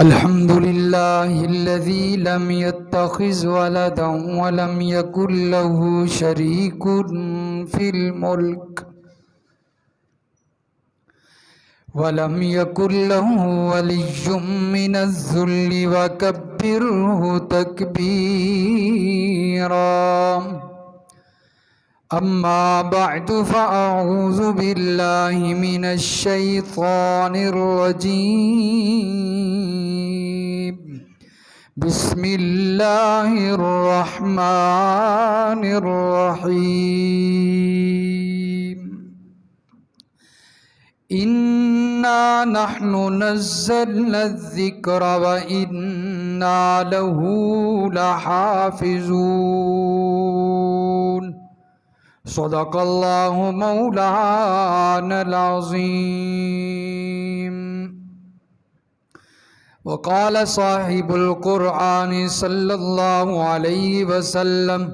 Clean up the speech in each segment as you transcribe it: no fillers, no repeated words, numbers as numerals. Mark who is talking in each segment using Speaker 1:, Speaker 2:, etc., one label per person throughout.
Speaker 1: الحمد لله الذي لم يتخذ ولدا ولم يكن له شريك في الملك ولم يكن له ولي من الذل وكبره تكبيرا. أما بعد فأعوذ بالله من الشيطان الرجيم. بسم الله الرحمن الرحيم. إنا نحن نزلنا الذكر وإنا له لحافظون. صدق الله مولانا العظيم. وقال صاحب القرآن صلى الله عليه وسلم: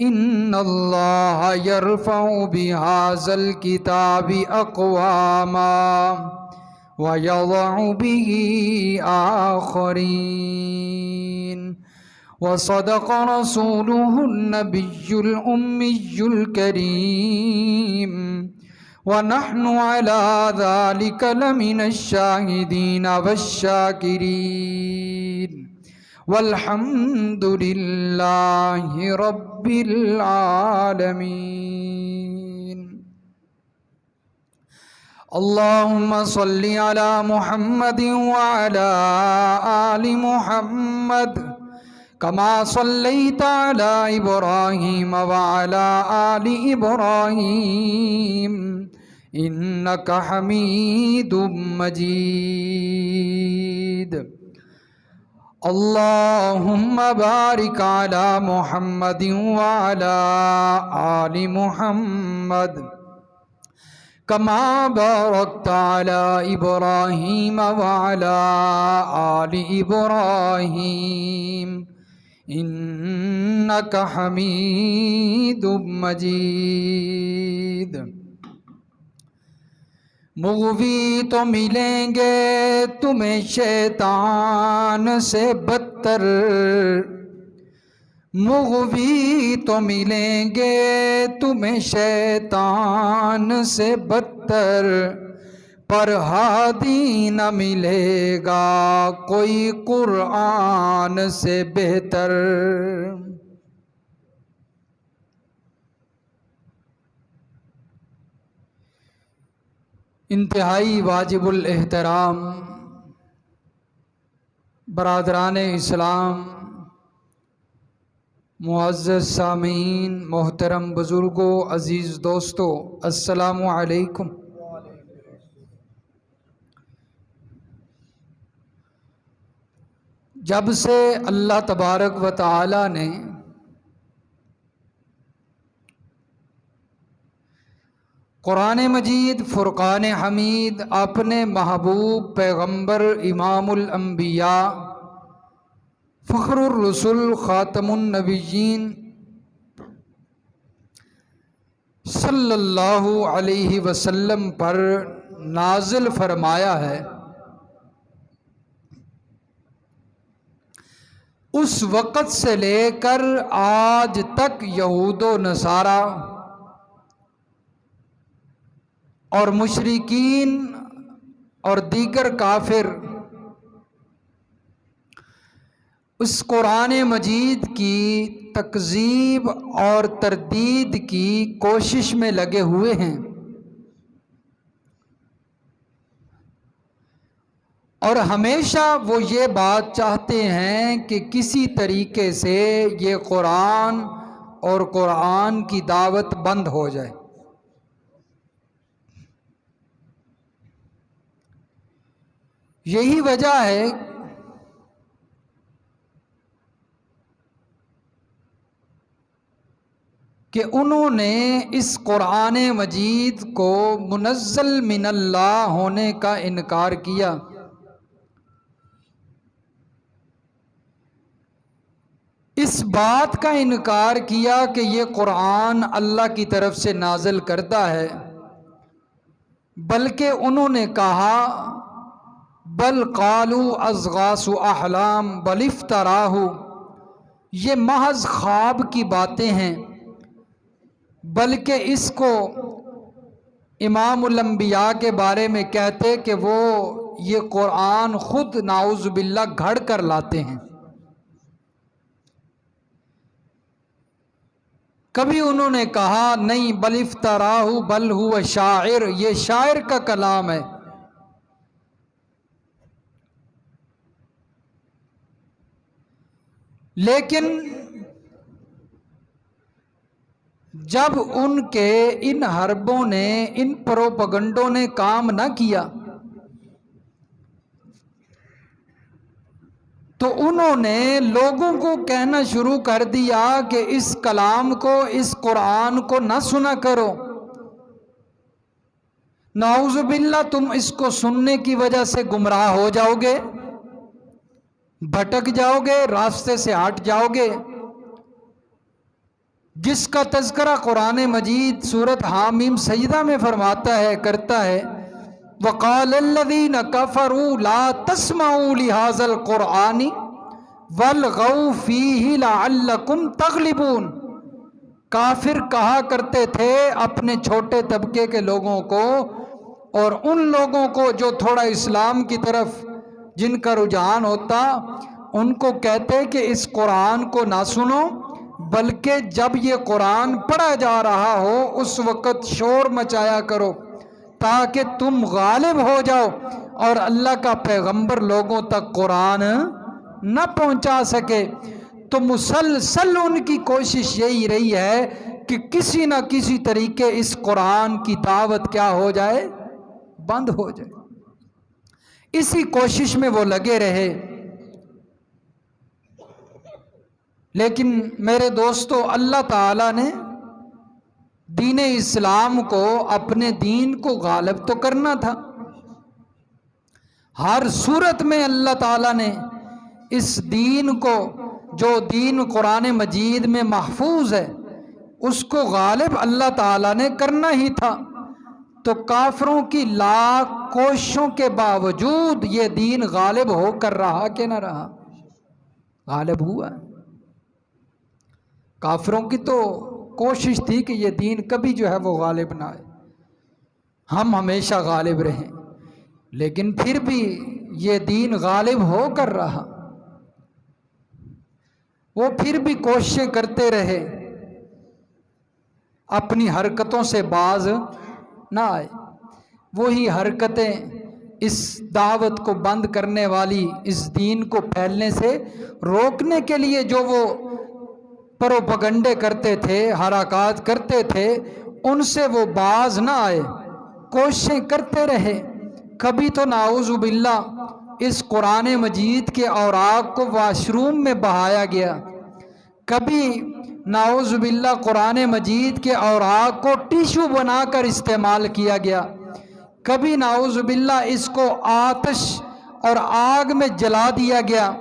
Speaker 1: إن الله يرفع بهذا الكتاب أقواما ويضع به آخرين. وصدق رسوله النبي الأمي الكريم، ونحن على ذلك لمن الشاهدين والشاكرين، والحمد لله رب العالمين. اللهم صل على محمد وعلى آل محمد كما صليت على إبراهيم وعلى آل إبراهيم إنك حميد مجيد. اللهم بارك على محمد وعلى آل محمد كما باركت على إبراهيم وعلى آل إبراهيم إنك حميد مجيد. مغوی تو ملیں گے تمہیں شیطان سے بدتر، مغوی تو ملیں گے تمہیں شیطان سے بدتر، پر ہادی نہ ملے گا کوئی قرآن سے بہتر. انتہائی واجب الاحترام برادران اسلام، معزز سامعین، محترم بزرگوں، عزیز دوستو، السلام علیکم. جب سے اللہ تبارک و تعالی نے قرآن مجید فرقان حمید اپنے محبوب پیغمبر امام الانبیاء فخر الرسل خاتم النبیین صلی اللہ علیہ وسلم پر نازل فرمایا ہے، اس وقت سے لے کر آج تک یہود و نصارہ اور مشرکین اور دیگر کافر اس قرآن مجید کی تکذیب اور تردید کی کوشش میں لگے ہوئے ہیں، اور ہمیشہ وہ یہ بات چاہتے ہیں کہ کسی طریقے سے یہ قرآن اور قرآن کی دعوت بند ہو جائے. یہی وجہ ہے کہ انہوں نے اس قرآن مجید کو منزل من اللہ ہونے کا انکار کیا. اس بات کا انکار کیا کہ یہ قرآن اللہ کی طرف سے نازل کردہ ہے، بلکہ انہوں نے کہا بل قالوا اضغاث احلام بل افتراہ، یہ محض خواب کی باتیں ہیں، بلکہ اس کو امام الانبیاء کے بارے میں کہتے کہ وہ یہ قرآن خود نعوذ باللہ گھڑ کر لاتے ہیں۔ کبھی انہوں نے کہا نہیں، بل افتراہ بل ہوا شاعر، یہ شاعر کا کلام ہے۔ لیکن جب ان کے ان حربوں نے، ان پروپگنڈوں نے کام نہ کیا تو انہوں نے لوگوں کو کہنا شروع کر دیا کہ اس کلام کو، اس قرآن کو نہ سنا کرو، نعوذ باللہ تم اس کو سننے کی وجہ سے گمراہ ہو جاؤ گے، بھٹک جاؤ گے، راستے سے ہٹ جاؤ گے، جس کا تذکرہ قرآن مجید سورۃ حامیم سجدہ میں فرماتا ہے، کرتا ہے، وَقَالَ الَّذِينَ كَفَرُوا لَا تَسْمَعُوا لِهَذَا الْقُرْآنِ وَالْغَوْا فِيهِ لَعَلَّكُمْ تَغْلِبُونَ۔ کافر کہا کرتے تھے اپنے چھوٹے طبقے کے لوگوں کو اور ان لوگوں کو جو تھوڑا اسلام کی طرف جن کا رجحان ہوتا، ان کو کہتے کہ اس قرآن کو نہ سنو، بلکہ جب یہ قرآن پڑھا جا رہا ہو اس وقت شور مچایا کرو تاکہ تم غالب ہو جاؤ اور اللہ کا پیغمبر لوگوں تک قرآن نہ پہنچا سکے۔ تو مسلسل ان کی کوشش یہی رہی ہے کہ کسی نہ کسی طریقے اس قرآن کی دعوت کیا ہو جائے، بند ہو جائے۔ اسی کوشش میں وہ لگے رہے۔ لیکن میرے دوستو، اللہ تعالیٰ نے دین اسلام کو، اپنے دین کو غالب تو کرنا تھا۔ ہر صورت میں اللہ تعالیٰ نے اس دین کو، جو دین قرآن مجید میں محفوظ ہے، اس کو غالب اللہ تعالیٰ نے کرنا ہی تھا۔ تو کافروں کی لاکھ کوششوں کے باوجود یہ دین غالب ہو کر رہا کہ نہ رہا؟ غالب ہوا۔ کافروں کی تو کوشش تھی کہ یہ دین کبھی جو ہے وہ غالب نہ آئے، ہم ہمیشہ غالب رہیں، لیکن پھر بھی یہ دین غالب ہو کر رہا۔ وہ پھر بھی کوششیں کرتے رہے، اپنی حرکتوں سے باز نہ آئے۔ وہی حرکتیں اس دعوت کو بند کرنے والی، اس دین کو پھیلنے سے روکنے کے لیے جو وہ پروپگنڈے کرتے تھے، حرکات کرتے تھے، ان سے وہ باز نہ آئے، کوششیں کرتے رہے۔ کبھی تو نعوذ باللہ اس قرآن مجید کے اوراق کو واش روم میں بہایا گیا، کبھی نعوذ باللہ قرآن مجید کے اوراق کو ٹیشو بنا کر استعمال کیا گیا، کبھی نعوذ باللہ اس کو آتش اور آگ میں جلا دیا گیا۔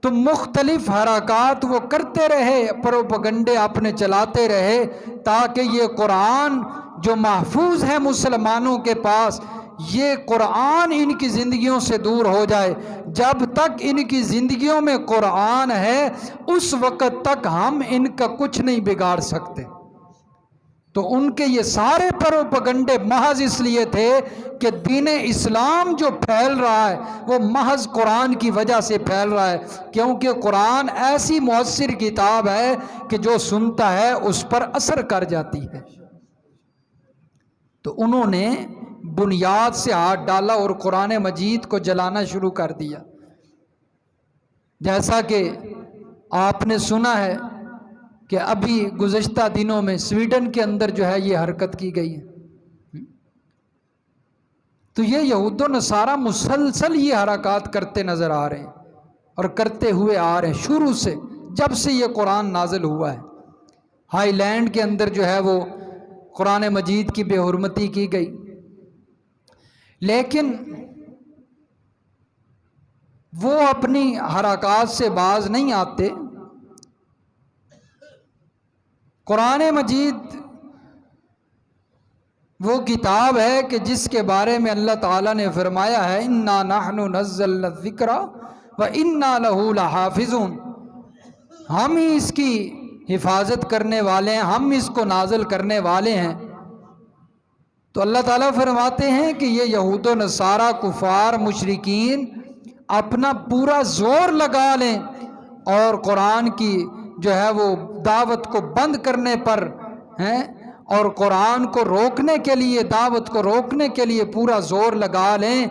Speaker 1: تو مختلف حرکات وہ کرتے رہے، پروپگنڈے اپنے چلاتے رہے تاکہ یہ قرآن جو محفوظ ہے مسلمانوں کے پاس، یہ قرآن ان کی زندگیوں سے دور ہو جائے۔ جب تک ان کی زندگیوں میں قرآن ہے اس وقت تک ہم ان کا کچھ نہیں بگاڑ سکتے۔ تو ان کے یہ سارے پروپگنڈے محض اس لیے تھے کہ دین اسلام جو پھیل رہا ہے وہ محض قرآن کی وجہ سے پھیل رہا ہے، کیونکہ قرآن ایسی مؤثر کتاب ہے کہ جو سنتا ہے اس پر اثر کر جاتی ہے۔ تو انہوں نے بنیاد سے ہاتھ ڈالا اور قرآن مجید کو جلانا شروع کر دیا۔ جیسا کہ آپ نے سنا ہے کہ ابھی گزشتہ دنوں میں سویڈن کے اندر جو ہے یہ حرکت کی گئی ہے۔ تو یہ یہود و نصارہ مسلسل یہ حرکات کرتے نظر آ رہے ہیں اور کرتے ہوئے آ رہے ہیں شروع سے، جب سے یہ قرآن نازل ہوا ہے۔ ہائی لینڈ کے اندر جو ہے وہ قرآن مجید کی بے حرمتی کی گئی، لیکن وہ اپنی حرکات سے باز نہیں آتے۔ قرآن مجید وہ کتاب ہے کہ جس کے بارے میں اللہ تعالیٰ نے فرمایا ہے انا نحن نزلنا الذکر وانا لہ لحافظون، ہم ہی اس کی حفاظت کرنے والے ہیں، ہم اس کو نازل کرنے والے ہیں۔ تو اللہ تعالیٰ فرماتے ہیں کہ یہ یہود و نصارہ، کفار، مشرکین اپنا پورا زور لگا لیں اور قرآن کی جو ہے وہ دعوت کو بند کرنے پر ہیں، اور قرآن کو روکنے کے لیے، دعوت کو روکنے کے لیے پورا زور لگا لیں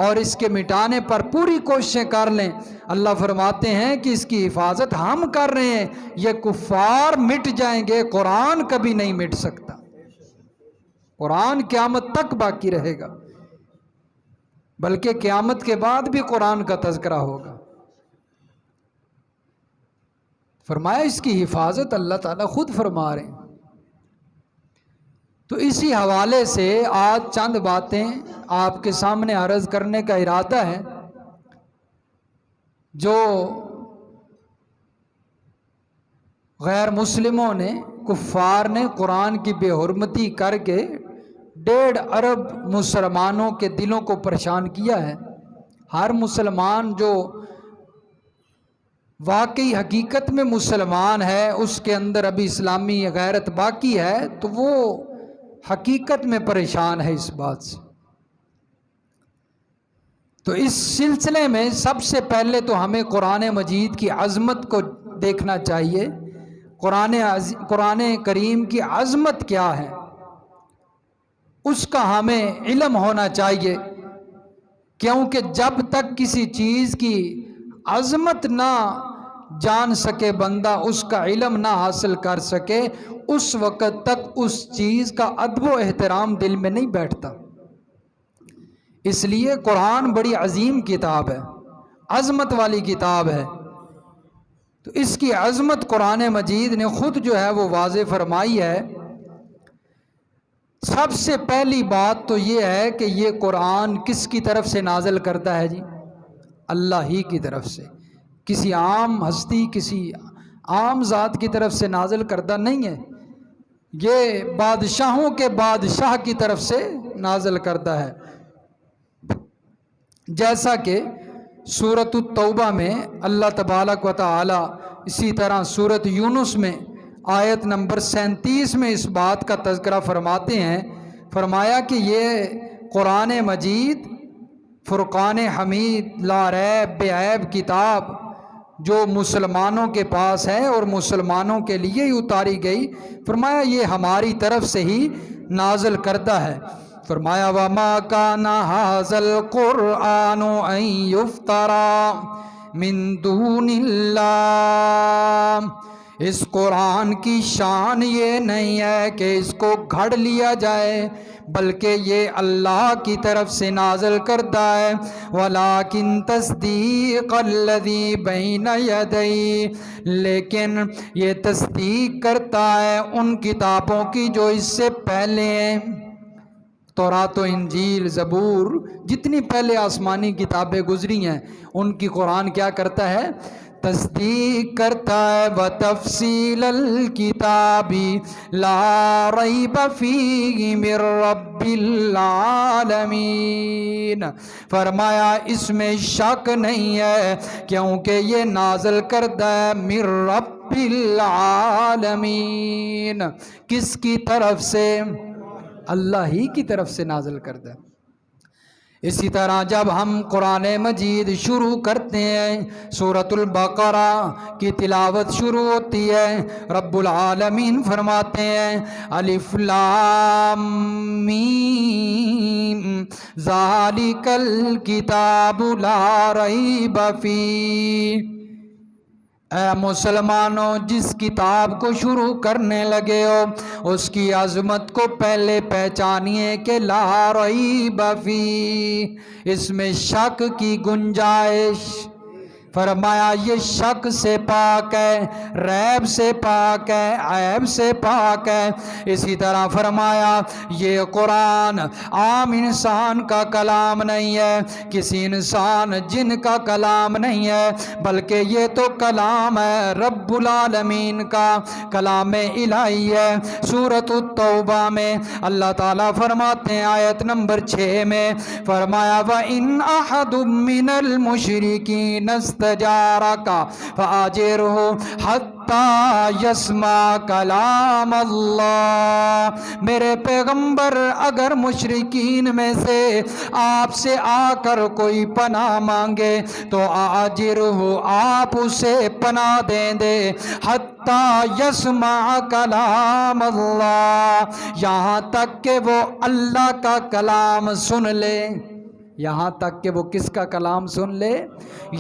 Speaker 1: اور اس کے مٹانے پر پوری کوششیں کر لیں، اللہ فرماتے ہیں کہ اس کی حفاظت ہم کر رہے ہیں۔ یہ کفار مٹ جائیں گے، قرآن کبھی نہیں مٹ سکتا، قرآن قیامت تک باقی رہے گا، بلکہ قیامت کے بعد بھی قرآن کا تذکرہ ہوگا۔ فرمایا اس کی حفاظت اللہ تعالیٰ خود فرما رہے ہیں۔ تو اسی حوالے سے آج چند باتیں آپ کے سامنے عرض کرنے کا ارادہ ہے۔ جو غیر مسلموں نے، کفار نے قرآن کی بے حرمتی کر کے 1.5 ارب مسلمانوں کے دلوں کو پریشان کیا ہے۔ ہر مسلمان جو واقعی حقیقت میں مسلمان ہے، اس کے اندر ابھی اسلامی غیرت باقی ہے، تو وہ حقیقت میں پریشان ہے اس بات سے۔ تو اس سلسلے میں سب سے پہلے تو ہمیں قرآن مجید کی عظمت کو دیکھنا چاہیے۔ قرآن کریم کی عظمت کیا ہے، اس کا ہمیں علم ہونا چاہیے، کیونکہ جب تک کسی چیز کی عظمت نہ جان سکے بندہ، اس کا علم نہ حاصل کر سکے، اس وقت تک اس چیز کا ادب و احترام دل میں نہیں بیٹھتا۔ اس لیے قرآن بڑی عظیم کتاب ہے، عظمت والی کتاب ہے۔ تو اس کی عظمت قرآن مجید نے خود جو ہے وہ واضح فرمائی ہے۔ سب سے پہلی بات تو یہ ہے کہ یہ قرآن کس کی طرف سے نازل کرتا ہے جی؟ اللہ ہی کی طرف سے، کسی عام ہستی، کسی عام ذات کی طرف سے نازل کردہ نہیں ہے، یہ بادشاہوں کے بادشاہ کی طرف سے نازل کردہ ہے۔ جیسا کہ سورۃ التوبہ میں اللہ تبارک و تعالی، اسی طرح سورۃ یونس میں آیت نمبر 37 میں اس بات کا تذکرہ فرماتے ہیں۔ فرمایا کہ یہ قرآن مجید فرقان حمید، لا ریب بے عیب کتاب جو مسلمانوں کے پاس ہے اور مسلمانوں کے لیے ہی اتاری گئی، فرمایا یہ ہماری طرف سے ہی نازل کردہ ہے۔ فرمایا وَمَا كَانَ هَذَا الْقُرْآنُ أَن يُفْتَرَى مِن دُونِ اللَّهِ، اس قرآن کی شان یہ نہیں ہے کہ اس کو گھڑ لیا جائے، بلکہ یہ اللہ کی طرف سے نازل کردہ ہے۔ وَلَٰكِن تَصْدِيقَ الَّذِي بَيْنَ يَدَيْهِ، لیکن یہ تصدیق کرتا ہے ان کتابوں کی جو اس سے پہلے ہیں۔ تورات و انجیل، زبور، جتنی پہلے آسمانی کتابیں گزری ہیں ان کی قرآن کیا کرتا ہے؟ تصدیق کرتا ہے۔ وَتَفْصِيلَ الْكِتَابِ لَا رَيْبَ فِيهِ مِن رَّبِّ الْعَالَمِينَ، فرمایا اس میں شک نہیں ہے کیونکہ یہ نازل کردہ ہے من رب العالمین، کس کی طرف سے؟ اللہ ہی کی طرف سے نازل کردہ۔ اسی طرح جب ہم قرآن مجید شروع کرتے ہیں، سورۃ البقرہ کی تلاوت شروع ہوتی ہے، رب العالمین فرماتے ہیں الف لام میم ذالک الکتاب لا ریب فیہ، اے مسلمانوں جس کتاب کو شروع کرنے لگے ہو اس کی عظمت کو پہلے پہچانیے کہ لا ریب فیہ، اس میں شک کی گنجائش۔ فرمایا یہ شک سے پاک ہے، ریب سے پاک ہے، عیب سے پاک ہے۔ اسی طرح فرمایا یہ قرآن عام انسان کا کلام نہیں ہے، کسی انسان جن کا کلام نہیں ہے، بلکہ یہ تو کلام ہے رب العالمین کا، کلام الہی ہے۔ سورۃ التوبہ میں اللہ تعالیٰ فرماتے ہیں آیت نمبر 6 میں، فرمایا وَإِنْ أَحَدٌ مِّنَ الْمُشْرِكِينَ اسْتَجَارَكَ فَأَجِرْهُ حَتَّى يَسْمَعَ كَلَامَ اللَّهِ۔ میرے پیغمبر اگر مشرکین میں سے آپ سے آ کر کوئی پناہ مانگے تو آجرہ آپ اسے پناہ دیں دے، حتی یسمع کلام اللہ، یہاں تک کہ وہ اللہ کا کلام سن لے۔ یہاں تک کہ وہ کس کا کلام سن لے؟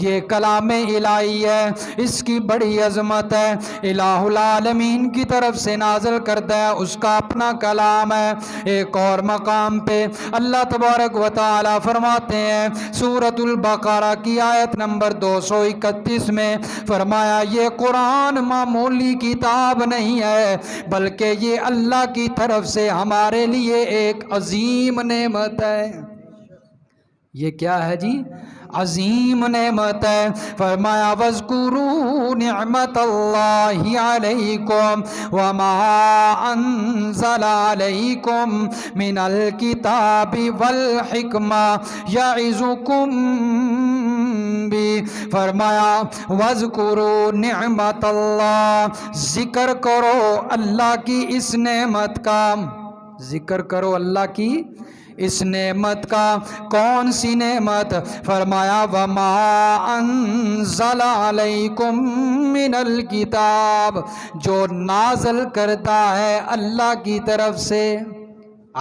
Speaker 1: یہ کلام الہی ہے، اس کی بڑی عظمت ہے، الہ العالمین کی طرف سے نازل کردہ ہے، اس کا اپنا کلام ہے۔ ایک اور مقام پہ اللہ تبارک و تعالی فرماتے ہیں سورۃ البقرہ کی آیت نمبر 231 میں، فرمایا یہ قرآن معمولی کتاب نہیں ہے، بلکہ یہ اللہ کی طرف سے ہمارے لیے ایک عظیم نعمت ہے۔ یہ کیا ہے جی؟ عظیم نعمت ہے۔ فرمایا وَاذْكُرُوا نِعْمَةَ اللَّهِ عَلَيْكُمْ وَمَا أَنزَلَ عَلَيْكُمْ مِنَ الْكِتَابِ وَالْحِكْمَةِ يَعِظُكُمْ بِهِ۔ فرمایا وَاذْكُرُوا نِعْمَةَ اللَّهِ، ذکر کرو اللہ کی اس نعمت کا، ذکر کرو اللہ کی اس نعمت کا۔ کون سی نعمت؟ فرمایا وما انزل علیکم من الکتاب، جو نازل کرتا ہے اللہ کی طرف سے،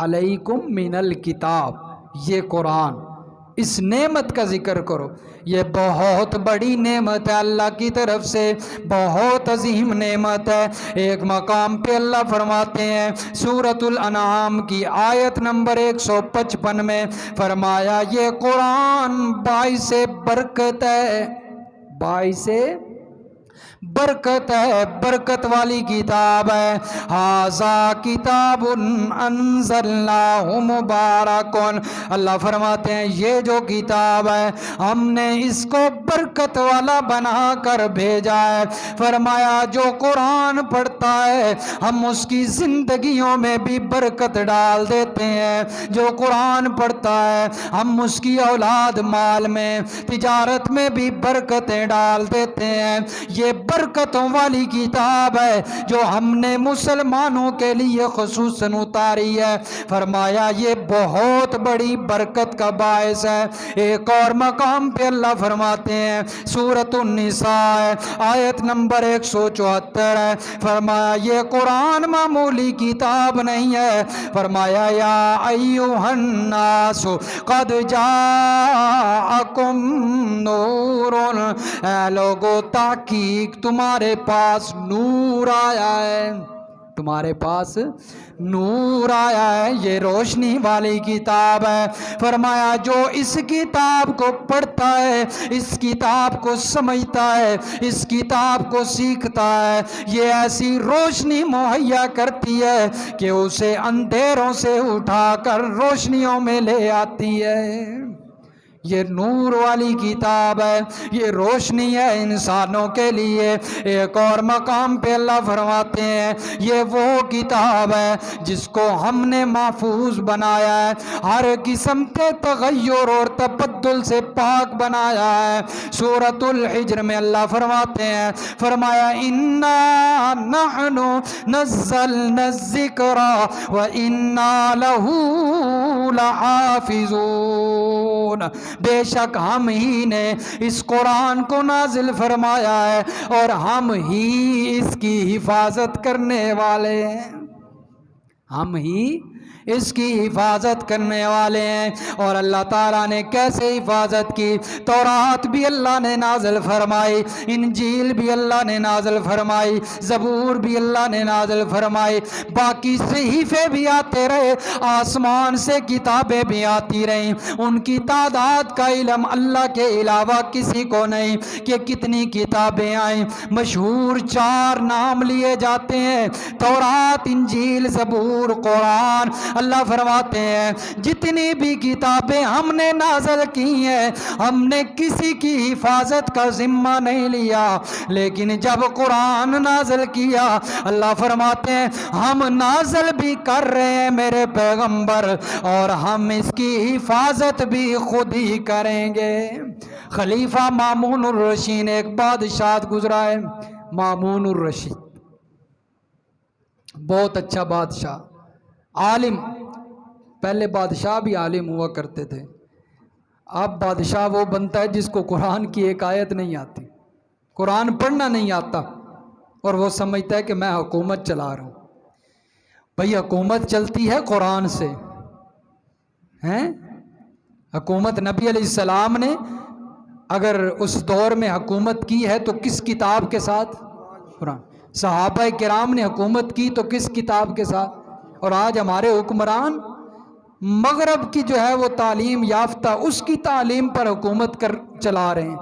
Speaker 1: علیکم من الکتاب، یہ قرآن، اس نعمت کا ذکر کرو۔ یہ بہت بڑی نعمت ہے اللہ کی طرف سے، بہت عظیم نعمت ہے۔ ایک مقام پہ اللہ فرماتے ہیں سورۃ الانعام کی آیت نمبر 155 میں، فرمایا یہ قرآن باعث برکت ہے، باعث برکت ہے، برکت والی کتاب ہے۔ ھذا کتاب انزلناہ مبارک، اللہ فرماتے ہیں یہ جو کتاب ہے ہم نے اس کو برکت والا بنا کر بھیجا ہے۔ فرمایا جو قرآن پڑھتا ہے ہم اس کی زندگیوں میں بھی برکت ڈال دیتے ہیں، جو قرآن پڑھتا ہے ہم اس کی اولاد مال میں، تجارت میں بھی برکتیں ڈال دیتے ہیں۔ یہ برکتوں والی کتاب ہے جو ہم نے مسلمانوں کے لیے خصوصاً اتاری ہے۔ فرمایا یہ بہت بڑی برکت کا باعث ہے۔ ایک اور مقام پہ اللہ فرماتے ہیں سورۃ النساء آیت نمبر 174 ہے، فرمایا یہ قرآن معمولی کتاب نہیں ہے، فرمایا یا ایھا الناس قد جاءکم نور، اے لوگو تحقیق تمہارے پاس نور آیا ہے، تمہارے پاس نور آیا ہے، یہ روشنی والی کتاب ہے۔ فرمایا جو اس کتاب کو پڑھتا ہے، اس کتاب کو سمجھتا ہے، اس کتاب کو سیکھتا ہے، یہ ایسی روشنی مہیا کرتی ہے کہ اسے اندھیروں سے اٹھا کر روشنیوں میں لے آتی ہے۔ یہ نور والی کتاب ہے، یہ روشنی ہے انسانوں کے لیے۔ ایک اور مقام پہ اللہ فرماتے ہیں یہ وہ کتاب ہے جس کو ہم نے محفوظ بنایا ہے، ہر قسم کے تغیر اور تبدل سے پاک بنایا ہے۔ سورۃ الحجر میں اللہ فرماتے ہیں، فرمایا اِنَّا نَحْنُ نَزَّلْنَا الذِّكْرَ وَإِنَّا لَهُ لَحَافِظُونَ، بے شک ہم ہی نے اس قرآن کو نازل فرمایا ہے اور ہم ہی اس کی حفاظت کرنے والے ہیں، ہم ہی اس کی حفاظت کرنے والے ہیں۔ اور اللہ تعالیٰ نے کیسے حفاظت کی؟ تورات بھی اللہ نے نازل فرمائی، انجیل بھی اللہ نے نازل فرمائی، زبور بھی اللہ نے نازل فرمائی، باقی صحیفے بھی آتے رہے، آسمان سے کتابیں بھی آتی رہیں۔ ان کی تعداد کا علم اللہ کے علاوہ کسی کو نہیں کہ کتنی کتابیں آئیں۔ مشہور 4 نام لیے جاتے ہیں، تورات، انجیل، زبور، قرآن۔ اللہ فرماتے ہیں جتنی بھی کتابیں ہم نے نازل کی ہیں، ہم نے کسی کی حفاظت کا ذمہ نہیں لیا، لیکن جب قرآن نازل کیا، اللہ فرماتے ہیں ہم نازل بھی کر رہے ہیں میرے پیغمبر، اور ہم اس کی حفاظت بھی خود ہی کریں گے۔ خلیفہ مامون الرشید ایک بادشاہ گزرا ہے، مامون الرشید، بہت اچھا بادشاہ، عالم۔ پہلے بادشاہ بھی عالم ہوا کرتے تھے، اب بادشاہ وہ بنتا ہے جس کو قرآن کی ایک آیت نہیں آتی، قرآن پڑھنا نہیں آتا، اور وہ سمجھتا ہے کہ میں حکومت چلا رہا ہوں۔ بھئی حکومت چلتی ہے قرآن سے، ہیں؟ حکومت نبی علیہ السلام نے اگر اس دور میں حکومت کی ہے تو کس کتاب کے ساتھ؟ قرآن۔ صحابہ کرام نے حکومت کی تو کس کتاب کے ساتھ؟ اور آج ہمارے حکمران مغرب کی جو ہے وہ تعلیم یافتہ، اس کی تعلیم پر حکومت چلا رہے ہیں،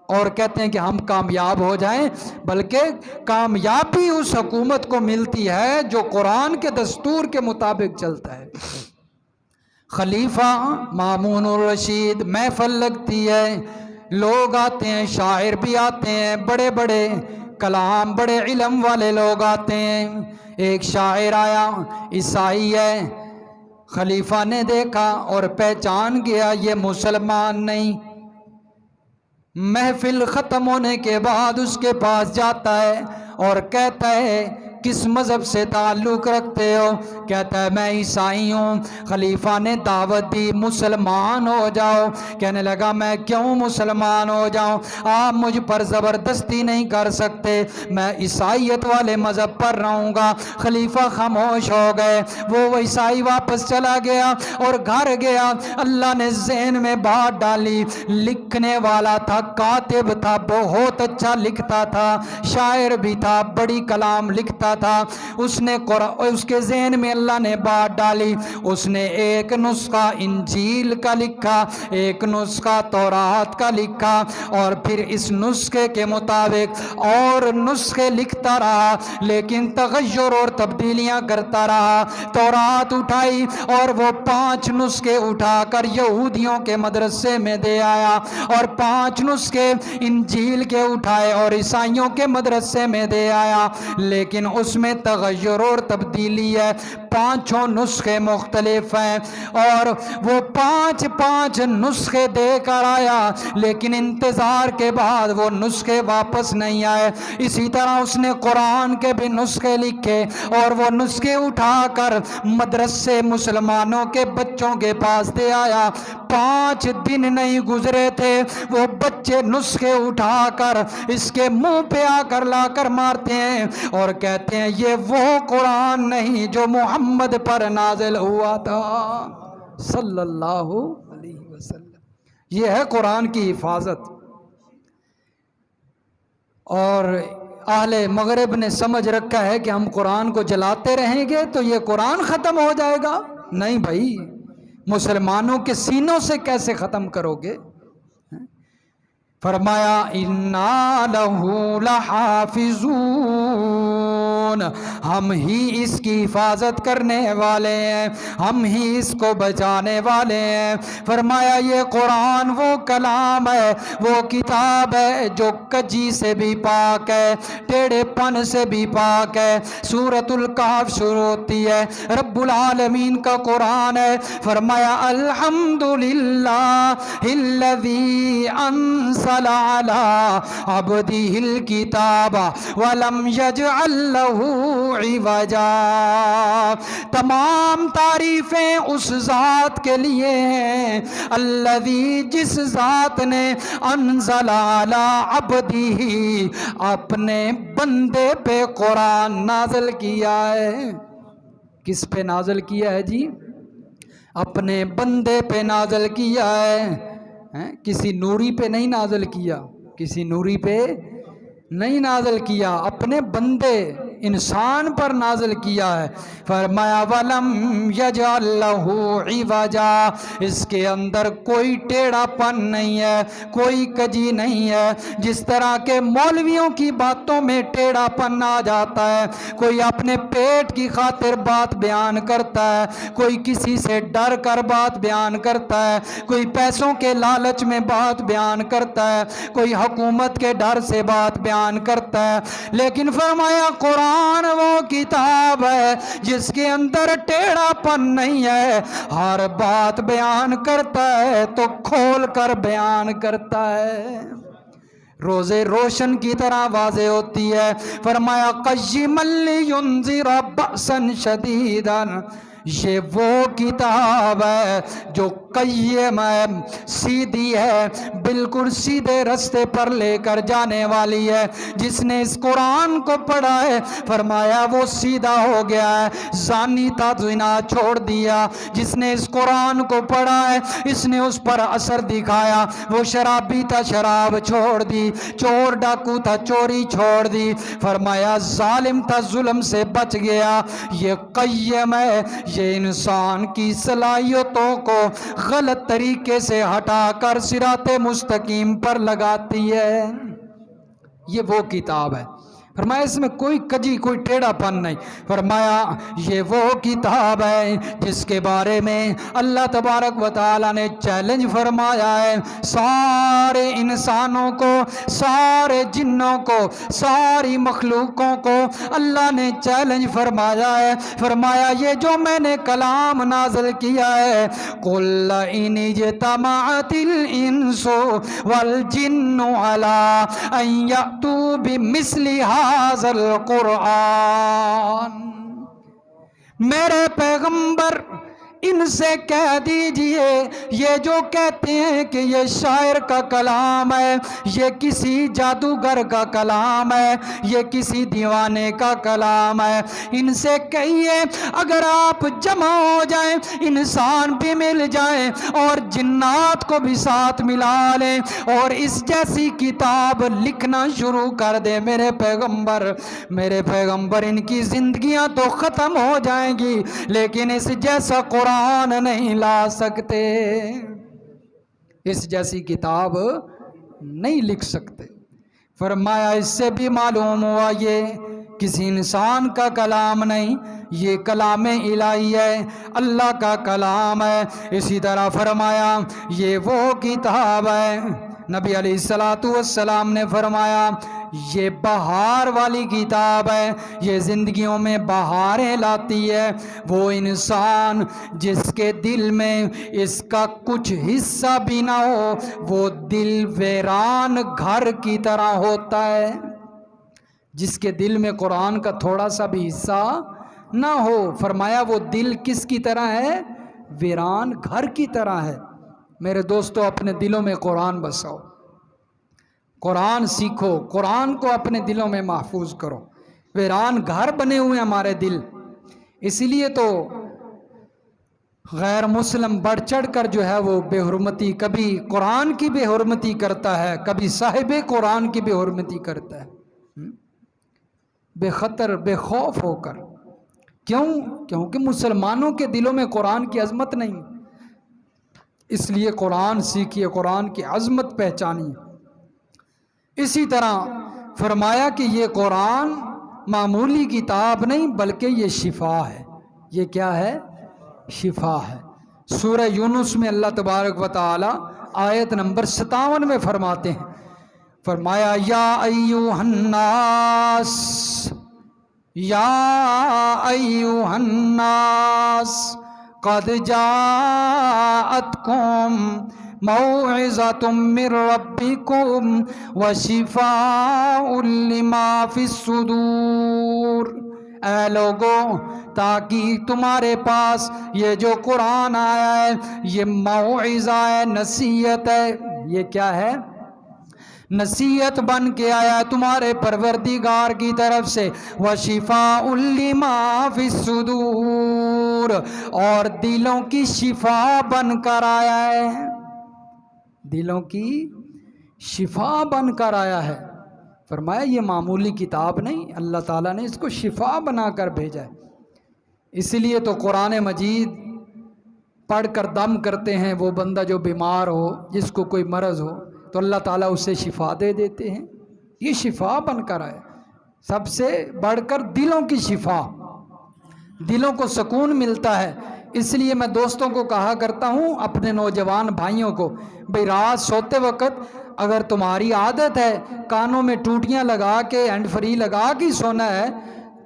Speaker 1: اور کہتے ہیں کہ ہم کامیاب ہو جائیں، بلکہ کامیابی اس حکومت کو ملتی ہے جو قرآن کے دستور کے مطابق چلتا ہے۔ خلیفہ مامون الرشید، محفل لگتی ہے، لوگ آتے ہیں، شاعر بھی آتے ہیں، بڑے بڑے کلام، بڑے علم والے لوگ آتے ہیں۔ ایک شاعر آیا، عیسائی ہے، خلیفہ نے دیکھا اور پہچان گیا یہ مسلمان نہیں۔ محفل ختم ہونے کے بعد اس کے پاس جاتا ہے اور کہتا ہے کس مذہب سے تعلق رکھتے ہو؟ کہتا ہے میں عیسائی ہوں۔ خلیفہ نے دعوت دی مسلمان ہو جاؤ۔ کہنے لگا میں کیوں مسلمان ہو جاؤں؟ آپ مجھ پر زبردستی نہیں کر سکتے، میں عیسائیت والے مذہب پر رہوں گا۔ خلیفہ خاموش ہو گئے، وہ عیسائی واپس چلا گیا اور گھر گیا۔ اللہ نے ذہن میں بات ڈالی، لکھنے والا تھا، کاتب تھا، بہت اچھا لکھتا تھا، شاعر بھی تھا، بڑی کلام لکھتا تھا۔ اس کے ذہن میں اللہ نے بات ڈالی، اس نے ایک نسخہ انجیل کا لکھا، ایک نسخہ تورات کا لکھا، اور پھر اس نسخے کے مطابق اور نسخے لکھتا رہا، لیکن تغیر اور تبدیلیاں کرتا رہا۔ تورات اٹھائی اور وہ 5 نسخے اٹھا کر یہودیوں کے مدرسے میں دے آیا، اور 5 نسخے انجیل کے اٹھائے اور عیسائیوں کے مدرسے میں دے آیا، لیکن اس میں تغیر اور تبدیلی ہے، 5 نسخے مختلف ہیں، اور وہ 5 نسخے دے کر آیا، لیکن انتظار کے بعد وہ نسخے واپس نہیں آئے۔ اسی طرح اس نے قرآن کے بھی نسخے لکھے، اور وہ نسخے اٹھا کر مدرسے مسلمانوں کے بچوں کے پاس دے آیا۔ 5 دن نہیں گزرے تھے، وہ بچے نسخے اٹھا کر اس کے منہ پہ آ کر لا کر مارتے ہیں اور کہتے ہیں یہ وہ قرآن نہیں جو محمد پر نازل ہوا تھا صلی اللہ علیہ وسلم۔ یہ ہے قرآن کی حفاظت۔ اور اہل مغرب نے سمجھ رکھا ہے کہ ہم قرآن کو جلاتے رہیں گے تو یہ قرآن ختم ہو جائے گا۔ نہیں بھائی، مسلمانوں کے سینوں سے کیسے ختم کرو گے؟ فرمایا اِنَّا لَهُ لَحَافِظُونَ، ہم ہی اس کی حفاظت کرنے والے ہیں، ہم ہی اس کو بچانے والے ہیں۔ فرمایا یہ قرآن وہ کلام ہے، وہ کتاب ہے جو کجی سے بھی پاک ہے، ٹیڑھے پن سے بھی پاک ہے۔ سورۃ الکہف شروع ہوتی ہے، رب العالمین کا قرآن ہے۔ فرمایا الحمدللہ الذی انزل علی عبدہ الکتاب ولم یجعل لہ عوجا، تمام تعریفیں اس ذات کے لیے ہیں، الذی، جس ذات نے انزل علی عبدہ، اپنے بندے پہ قرآن نازل کیا ہے۔ کس پہ نازل کیا ہے جی؟ اپنے بندے پہ نازل کیا ہے، کسی نوری پہ نہیں نازل کیا، کسی نوری پہ نہیں نازل کیا، اپنے بندے انسان پر نازل کیا ہے۔ فرمایا وَلَمْ يَجْعَلْ لَهُ عِوَجًا، اس کے اندر کوئی ٹیڑھا پن نہیں ہے، کوئی کجی نہیں ہے۔ جس طرح کے مولویوں کی باتوں میں ٹیڑھا پن آ جاتا ہے، کوئی اپنے پیٹ کی خاطر بات بیان کرتا ہے، کوئی کسی سے ڈر کر بات بیان کرتا ہے، کوئی پیسوں کے لالچ میں بات بیان کرتا ہے، کوئی حکومت کے ڈر سے بات بیان کرتا ہے، لیکن فرمایا قرآن وہ کتاب ہے جس کے اندر ٹیڑھا پن نہیں ہے، ہر بات بیان کرتا ہے تو کھول کر بیان کرتا ہے، روزے روشن کی طرح واضح ہوتی ہے۔ فرمایا قیما لینذر بأسا شدیدا، یہ وہ کتاب ہے جو قیم ہے، سیدھی ہے، بالکل سیدھے رستے پر لے کر جانے والی ہے۔ جس نے اس قرآن کو پڑھا ہے فرمایا وہ سیدھا ہو گیا ہے، زانی تھا زنا چھوڑ دیا۔ جس نے اس قرآن کو پڑھا ہے اس نے اس پر اثر دکھایا، وہ شرابی تھا شراب چھوڑ دی، چور ڈاکو تھا چوری چھوڑ دی، فرمایا ظالم تھا ظلم سے بچ گیا۔ یہ قیم ہے، یہ انسان کی صلاحیتوں کو غلط طریقے سے ہٹا کر صراط مستقیم پر لگاتی ہے۔ یہ وہ کتاب ہے، فرمایا اس میں کوئی کجی کوئی ٹیڑھا پن نہیں۔ فرمایا یہ وہ کتاب ہے جس کے بارے میں اللہ تبارک و تعالیٰ نے چیلنج فرمایا ہے سارے انسانوں کو، سارے جنوں کو، ساری مخلوقوں کو اللہ نے چیلنج فرمایا ہے۔ فرمایا یہ جو میں نے کلام نازل کیا ہے، قُلْ إِنِ اجْتَمَعَتِ الْإِنسُ وَالْجِنُّ عَلَىٰ أَن يَأْتُوا بِمِثْلِ هَٰذَا الْقُرْآنِ، میرے پیغمبر ان سے کہہ دیجئے یہ جو کہتے ہیں کہ یہ شاعر کا کلام ہے، یہ کسی جادوگر کا کلام ہے، یہ کسی دیوانے کا کلام ہے، ان سے کہیے اگر آپ جمع ہو جائیں، انسان بھی مل جائیں اور جنات کو بھی ساتھ ملا لیں اور اس جیسی کتاب لکھنا شروع کر دیں، میرے پیغمبر ان کی زندگیاں تو ختم ہو جائیں گی لیکن اس جیسا قرآن نہیں لا سکتے، اس جیسی کتاب نہیں لکھ سکتے۔ فرمایا اس سے بھی معلوم ہوا یہ کسی انسان کا کلام نہیں، یہ کلام الہی ہے، اللہ کا کلام ہے۔ اسی طرح فرمایا یہ وہ کتاب ہے، نبی علیہ السلام نے فرمایا یہ بہار والی کتاب ہے، یہ زندگیوں میں بہاریں لاتی ہے۔ وہ انسان جس کے دل میں اس کا کچھ حصہ بھی نہ ہو وہ دل ویران گھر کی طرح ہوتا ہے، جس کے دل میں قرآن کا تھوڑا سا بھی حصہ نہ ہو، فرمایا وہ دل کس کی طرح ہے؟ ویران گھر کی طرح ہے۔ میرے دوستو اپنے دلوں میں قرآن بساؤ، قرآن سیکھو، قرآن کو اپنے دلوں میں محفوظ کرو۔ ویران گھر بنے ہوئے ہمارے دل، اس لیے تو غیر مسلم بڑھ چڑھ کر جو ہے وہ بے حرمتی، کبھی قرآن کی بے حرمتی کرتا ہے، کبھی صاحب قرآن کی بے حرمتی کرتا ہے، بے خطر بے خوف ہو کر۔ کیوں؟ کیونکہ مسلمانوں کے دلوں میں قرآن کی عظمت نہیں، اس لیے قرآن سیکھیے، قرآن کی عظمت پہچانیے۔ اسی طرح فرمایا کہ یہ قرآن معمولی کتاب نہیں بلکہ یہ شفا ہے۔ یہ کیا ہے؟ شفا ہے۔ سورہ یونس میں اللہ تبارک و تعالی آیت نمبر 57 میں فرماتے ہیں، فرمایا یا ایھا الناس، یا ایھا الناس قد جاءتکم موعظۃ من ربکم وشفاء لما فی الصدور، اے لوگوں تاکہ تمہارے پاس یہ جو قرآن آیا ہے یہ موعظہ ہے، نصیحت ہے۔ یہ کیا ہے؟ نصیحت بن کے آیا ہے تمہارے پروردگار کی طرف سے، وَشِفَاءٌ لِّمَا فِي الصُّدُورِ، اور دلوں کی شفا بن کر آیا ہے، دلوں کی شفا بن کر آیا ہے۔ فرمایا یہ معمولی کتاب نہیں، اللہ تعالیٰ نے اس کو شفا بنا کر بھیجا ہے۔ اس لیے تو قرآن مجید پڑھ کر دم کرتے ہیں وہ بندہ جو بیمار ہو، جس کو کوئی مرض ہو، تو اللہ تعالیٰ اسے شفا دے دیتے ہیں۔ یہ شفا بن کر آئے، سب سے بڑھ کر دلوں کی شفا، دلوں کو سکون ملتا ہے۔ اس لیے میں دوستوں کو کہا کرتا ہوں، اپنے نوجوان بھائیوں کو، بھئی رات سوتے وقت اگر تمہاری عادت ہے کانوں میں ٹوٹیاں لگا کے ہینڈ فری لگا کے سونا ہے،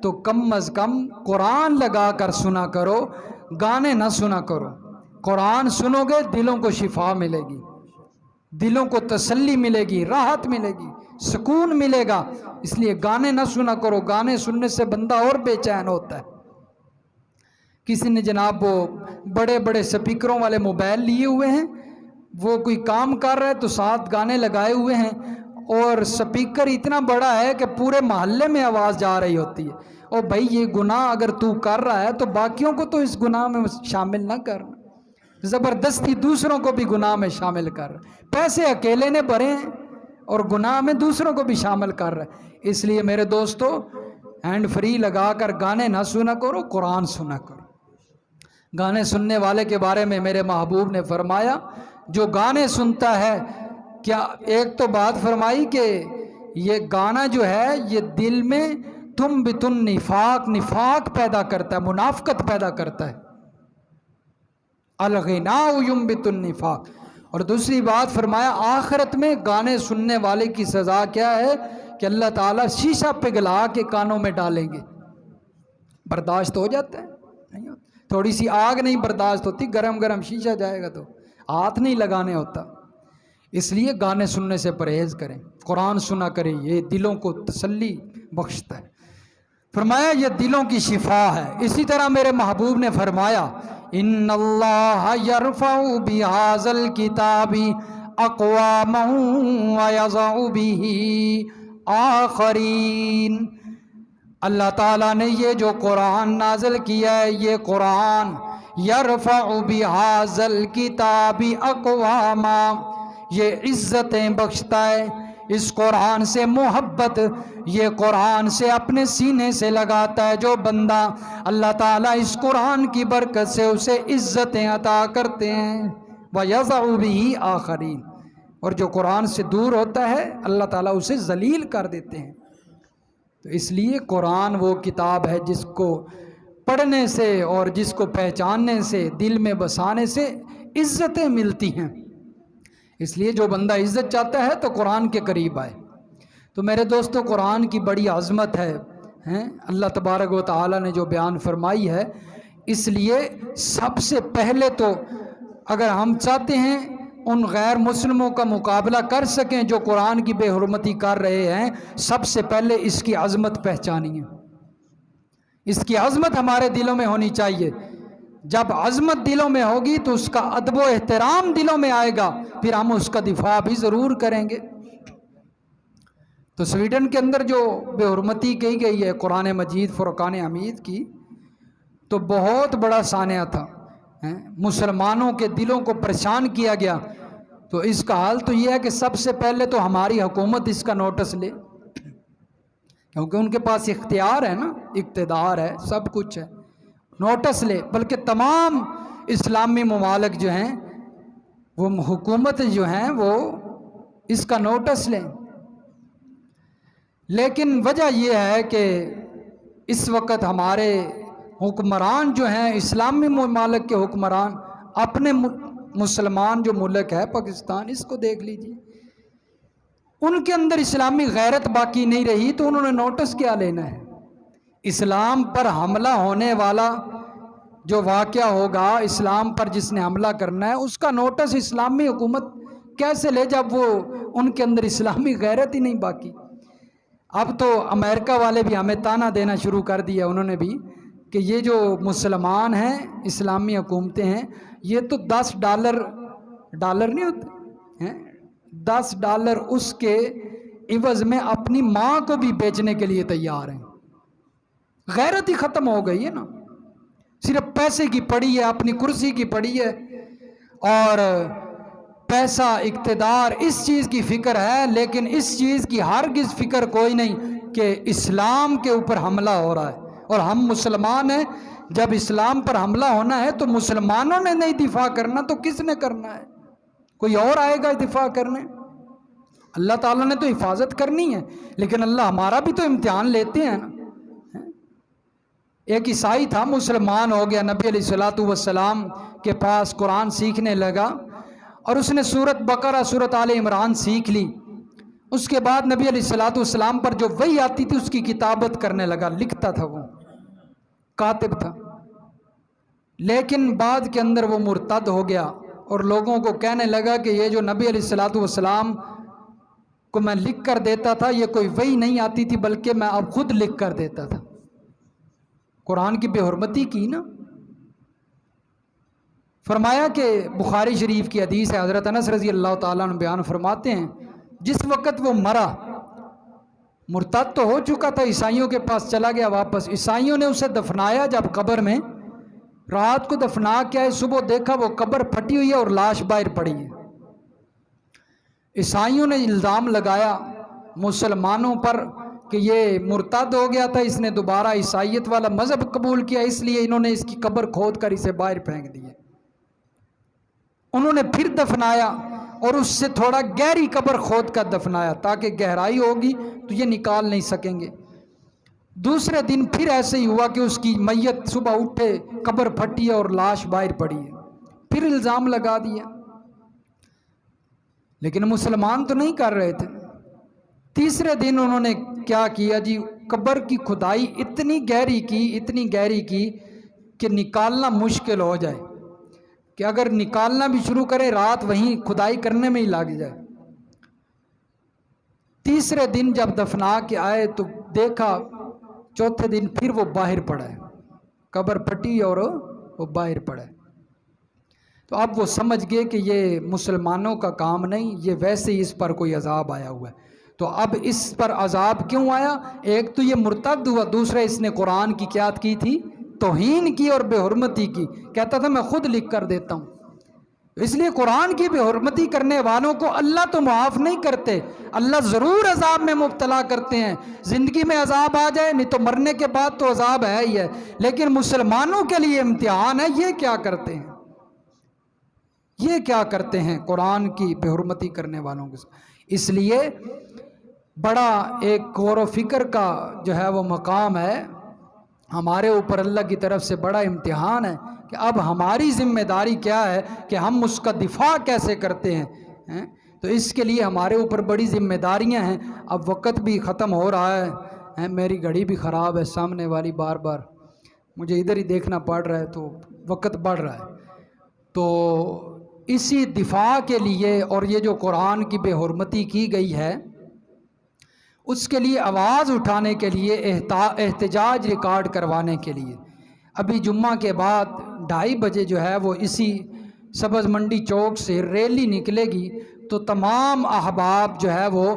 Speaker 1: تو کم از کم قرآن لگا کر سنا کرو، گانے نہ سنا کرو۔ قرآن سنو گے دلوں کو شفا ملے گی، دلوں کو تسلی ملے گی، راحت ملے گی، سکون ملے گا۔ اس لیے گانے نہ سنا کرو، گانے سننے سے بندہ اور بے چین ہوتا ہے۔ کسی نے جناب وہ بڑے بڑے سپیکروں والے موبائل لیے ہوئے ہیں، وہ کوئی کام کر رہا ہے تو ساتھ گانے لگائے ہوئے ہیں، اور سپیکر اتنا بڑا ہے کہ پورے محلے میں آواز جا رہی ہوتی ہے۔ اور بھائی یہ گناہ اگر تو کر رہا ہے تو باقیوں کو تو اس گناہ میں شامل نہ کرنا، زبردستی دوسروں کو بھی گناہ میں شامل کر رہا ہے۔ پیسے اکیلے نے بھرے ہیں اور گناہ میں دوسروں کو بھی شامل کر رہا ہے۔ اس لیے میرے دوستو، ہینڈ فری لگا کر گانے نہ سنا کرو، قرآن سنا کرو۔ گانے سننے والے کے بارے میں میرے محبوب نے فرمایا، جو گانے سنتا ہے، کیا ایک تو بات فرمائی کہ یہ گانا جو ہے یہ دل میں تنبت النفاق، نفاق پیدا کرتا ہے، منافقت پیدا کرتا ہے، الغناء ينبت النفاق۔ اور دوسری بات فرمایا، آخرت میں گانے سننے والے کی سزا کیا ہے کہ اللہ تعالیٰ شیشہ پگھلا کے کانوں میں ڈالیں گے۔ برداشت ہو جاتا ہے؟ نہیں ہوتا۔ تھوڑی سی آگ نہیں برداشت ہوتی، گرم گرم شیشہ جائے گا تو ہاتھ نہیں لگانے ہوتا۔ اس لیے گانے سننے سے پرہیز کریں، قرآن سنا کریں، یہ دلوں کو تسلی بخشتا ہے۔ فرمایا یہ دلوں کی شفا ہے۔ اسی طرح میرے محبوب نے فرمایا، ان اللہ یرفع بہذا الکتاب اقواما ویضع بہ آخرین۔ اللہ تعالیٰ نے یہ جو قرآن نازل کیا ہے، یہ قرآن یرفع بہذا الکتاب اقواما، یہ عزتیں بخشتا ہے، اس قرآن سے محبت یہ قرآن سے اپنے سینے سے لگاتا ہے جو بندہ، اللہ تعالیٰ اس قرآن کی برکت سے اسے عزتیں عطا کرتے ہیں۔ وَيَضَعُ بِهِ آخَرِينَ، اور جو قرآن سے دور ہوتا ہے اللہ تعالیٰ اسے ذلیل کر دیتے ہیں۔ تو اس لیے قرآن وہ کتاب ہے جس کو پڑھنے سے اور جس کو پہچاننے سے، دل میں بسانے سے عزتیں ملتی ہیں۔ اس لیے جو بندہ عزت چاہتا ہے تو قرآن کے قریب آئے۔ تو میرے دوستو، قرآن کی بڑی عظمت ہے، اللہ تبارک و تعالیٰ نے جو بیان فرمائی ہے۔ اس لیے سب سے پہلے تو اگر ہم چاہتے ہیں ان غیر مسلموں کا مقابلہ کر سکیں جو قرآن کی بے حرمتی کر رہے ہیں، سب سے پہلے اس کی عظمت پہچانیے، اس کی عظمت ہمارے دلوں میں ہونی چاہیے۔ جب عظمت دلوں میں ہوگی تو اس کا ادب و احترام دلوں میں آئے گا، پھر ہم اس کا دفاع بھی ضرور کریں گے۔ تو سویڈن کے اندر جو بے حرمتی کی گئی ہے قرآن مجید فرقان حمید کی، تو بہت بڑا سانحہ تھا، مسلمانوں کے دلوں کو پریشان کیا گیا۔ تو اس کا حال تو یہ ہے کہ سب سے پہلے تو ہماری حکومت اس کا نوٹس لے، کیونکہ ان کے پاس اختیار ہے نا، اقتدار ہے، سب کچھ ہے، نوٹس لے۔ بلکہ تمام اسلامی ممالک جو ہیں، وہ حکومت جو ہیں، وہ اس کا نوٹس لیں۔ لیکن وجہ یہ ہے کہ اس وقت ہمارے حکمران جو ہیں، اسلامی ممالک کے حکمران، اپنے مسلمان جو ملک ہے پاکستان، اس کو دیکھ لیجئے، ان کے اندر اسلامی غیرت باقی نہیں رہی، تو انہوں نے نوٹس کیا لینا ہے؟ اسلام پر حملہ ہونے والا جو واقعہ ہوگا، اسلام پر جس نے حملہ کرنا ہے، اس کا نوٹس اسلامی حکومت کیسے لے جب وہ ان کے اندر اسلامی غیرت ہی نہیں باقی۔ اب تو امریکہ والے بھی ہمیں تانا دینا شروع کر دیا انہوں نے بھی، کہ یہ جو مسلمان ہیں، اسلامی حکومتیں ہیں، یہ تو $10 نہیں ہوتے ہیں، $10 اس کے عوض میں اپنی ماں کو بھی بیچنے کے لیے تیار ہیں۔ غیرت ہی ختم ہو گئی ہے نا، صرف پیسے کی پڑی ہے، اپنی کرسی کی پڑی ہے، اور پیسہ اقتدار اس چیز کی فکر ہے، لیکن اس چیز کی ہرگز فکر کوئی نہیں کہ اسلام کے اوپر حملہ ہو رہا ہے اور ہم مسلمان ہیں۔ جب اسلام پر حملہ ہونا ہے تو مسلمانوں نے نہیں دفاع کرنا تو کس نے کرنا ہے؟ کوئی اور آئے گا دفاع کرنے؟ اللہ تعالیٰ نے تو حفاظت کرنی ہے، لیکن اللہ ہمارا بھی تو امتحان لیتے ہیں نا۔ ایک عیسائی تھا، مسلمان ہو گیا، نبی علیہ الصلوۃ والسلام کے پاس قرآن سیکھنے لگا اور اس نے سورۃ بقرہ، سورۃ آل عمران سیکھ لی۔ اس کے بعد نبی علیہ الصلوۃ والسلام پر جو وحی آتی تھی اس کی کتابت کرنے لگا، لکھتا تھا، وہ کاتب تھا۔ لیکن بعد کے اندر وہ مرتد ہو گیا اور لوگوں کو کہنے لگا کہ یہ جو نبی علیہ الصلوۃ والسلام کو میں لکھ کر دیتا تھا، یہ کوئی وحی نہیں آتی تھی بلکہ میں اب خود لکھ کر دیتا تھا۔ قرآن کی بے حرمتی کی نا۔ فرمایا کہ بخاری شریف کی حدیث ہے، حضرت انس رضی اللہ تعالیٰ عنہ بیان فرماتے ہیں، جس وقت وہ مرا، مرتد تو ہو چکا تھا، عیسائیوں کے پاس چلا گیا واپس، عیسائیوں نے اسے دفنایا جب قبر میں، رات کو دفنا کے آئے، صبح دیکھا وہ قبر پھٹی ہوئی ہے اور لاش باہر پڑی ہے۔ عیسائیوں نے الزام لگایا مسلمانوں پر کہ یہ مرتد ہو گیا تھا، اس نے دوبارہ عیسائیت والا مذہب قبول کیا، اس لیے انہوں نے اس کی قبر کھود کر اسے باہر پھینک دی ہے۔ انہوں نے پھر دفنایا اور اس سے تھوڑا گہری قبر کھود کر دفنایا تاکہ گہرائی ہوگی تو یہ نکال نہیں سکیں گے۔ دوسرے دن پھر ایسے ہی ہوا کہ اس کی میت صبح اٹھے، قبر پھٹی ہے اور لاش باہر پڑی ہے، پھر الزام لگا دیا۔ لیکن مسلمان تو نہیں کر رہے تھے۔ تیسرے دن انہوں نے کیا کیا جی، قبر کی کھدائی اتنی گہری کی کہ نکالنا مشکل ہو جائے، کہ اگر نکالنا بھی شروع کرے رات وہیں کھدائی کرنے میں ہی لگ جائے۔ تیسرے دن جب دفنا کے آئے تو دیکھا چوتھے دن پھر وہ باہر پڑا ہے، قبر پھٹی اور وہ باہر پڑا ہے۔ تو اب وہ سمجھ گئے کہ یہ مسلمانوں کا کام نہیں، یہ ویسے ہی اس پر کوئی عذاب آیا ہوا ہے۔ تو اب اس پر عذاب کیوں آیا؟ ایک تو یہ مرتد ہوا، دوسرا اس نے قرآن کی کیا کی تھی؟ توہین کی اور بے حرمتی کی، کہتا تھا میں خود لکھ کر دیتا ہوں۔ اس لیے قرآن کی بے حرمتی کرنے والوں کو اللہ تو معاف نہیں کرتے، اللہ ضرور عذاب میں مبتلا کرتے ہیں۔ زندگی میں عذاب آ جائے نہیں تو مرنے کے بعد تو عذاب ہے ہی ہے، لیکن مسلمانوں کے لیے امتحان ہے۔ یہ کیا کرتے ہیں؟ یہ کیا کرتے ہیں قرآن کی بے حرمتی کرنے والوں کے ساتھ؟ اس لیے بڑا ایک غور و فکر کا جو ہے وہ مقام ہے ہمارے اوپر، اللہ کی طرف سے بڑا امتحان ہے کہ اب ہماری ذمہ داری کیا ہے کہ ہم اس کا دفاع کیسے کرتے ہیں۔ تو اس کے لیے ہمارے اوپر بڑی ذمہ داریاں ہیں۔ اب وقت بھی ختم ہو رہا ہے، میری گھڑی بھی خراب ہے سامنے والی، بار بار مجھے ادھر ہی دیکھنا پڑ رہا ہے، تو وقت بڑھ رہا ہے۔ تو اسی دفاع کے لیے اور یہ جو قرآن کی بے حرمتی کی گئی ہے اس کے لیے آواز اٹھانے کے لیے، احتجاج ریکارڈ کروانے کے لیے ابھی جمعہ کے بعد 2:30 بجے جو ہے وہ اسی سبز منڈی چوک سے ریلی نکلے گی۔ تو تمام احباب جو ہے وہ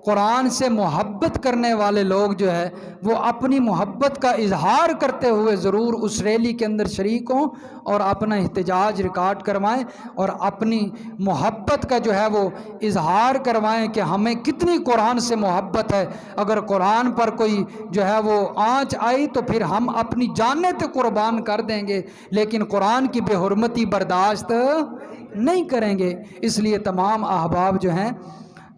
Speaker 1: قرآن سے محبت کرنے والے لوگ جو ہے وہ اپنی محبت کا اظہار کرتے ہوئے ضرور اس ریلی کے اندر شریک ہوں اور اپنا احتجاج ریکارڈ کروائیں اور اپنی محبت کا جو ہے وہ اظہار کروائیں کہ ہمیں کتنی قرآن سے محبت ہے۔ اگر قرآن پر کوئی جو ہے وہ آنچ آئی تو پھر ہم اپنی جانیں تو قربان کر دیں گے، لیکن قرآن کی بے حرمتی برداشت نہیں کریں گے۔ اس لیے تمام احباب جو ہیں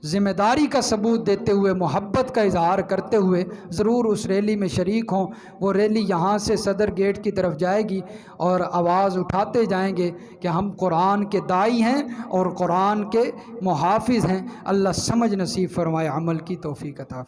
Speaker 1: ذمہ داری کا ثبوت دیتے ہوئے، محبت کا اظہار کرتے ہوئے ضرور اس ریلی میں شریک ہوں۔ وہ ریلی یہاں سے صدر گیٹ کی طرف جائے گی اور آواز اٹھاتے جائیں گے کہ ہم قرآن کے داعی ہیں اور قرآن کے محافظ ہیں۔ اللہ سمجھ نصیب فرمائے، عمل کی توفیق عطا فرمائے۔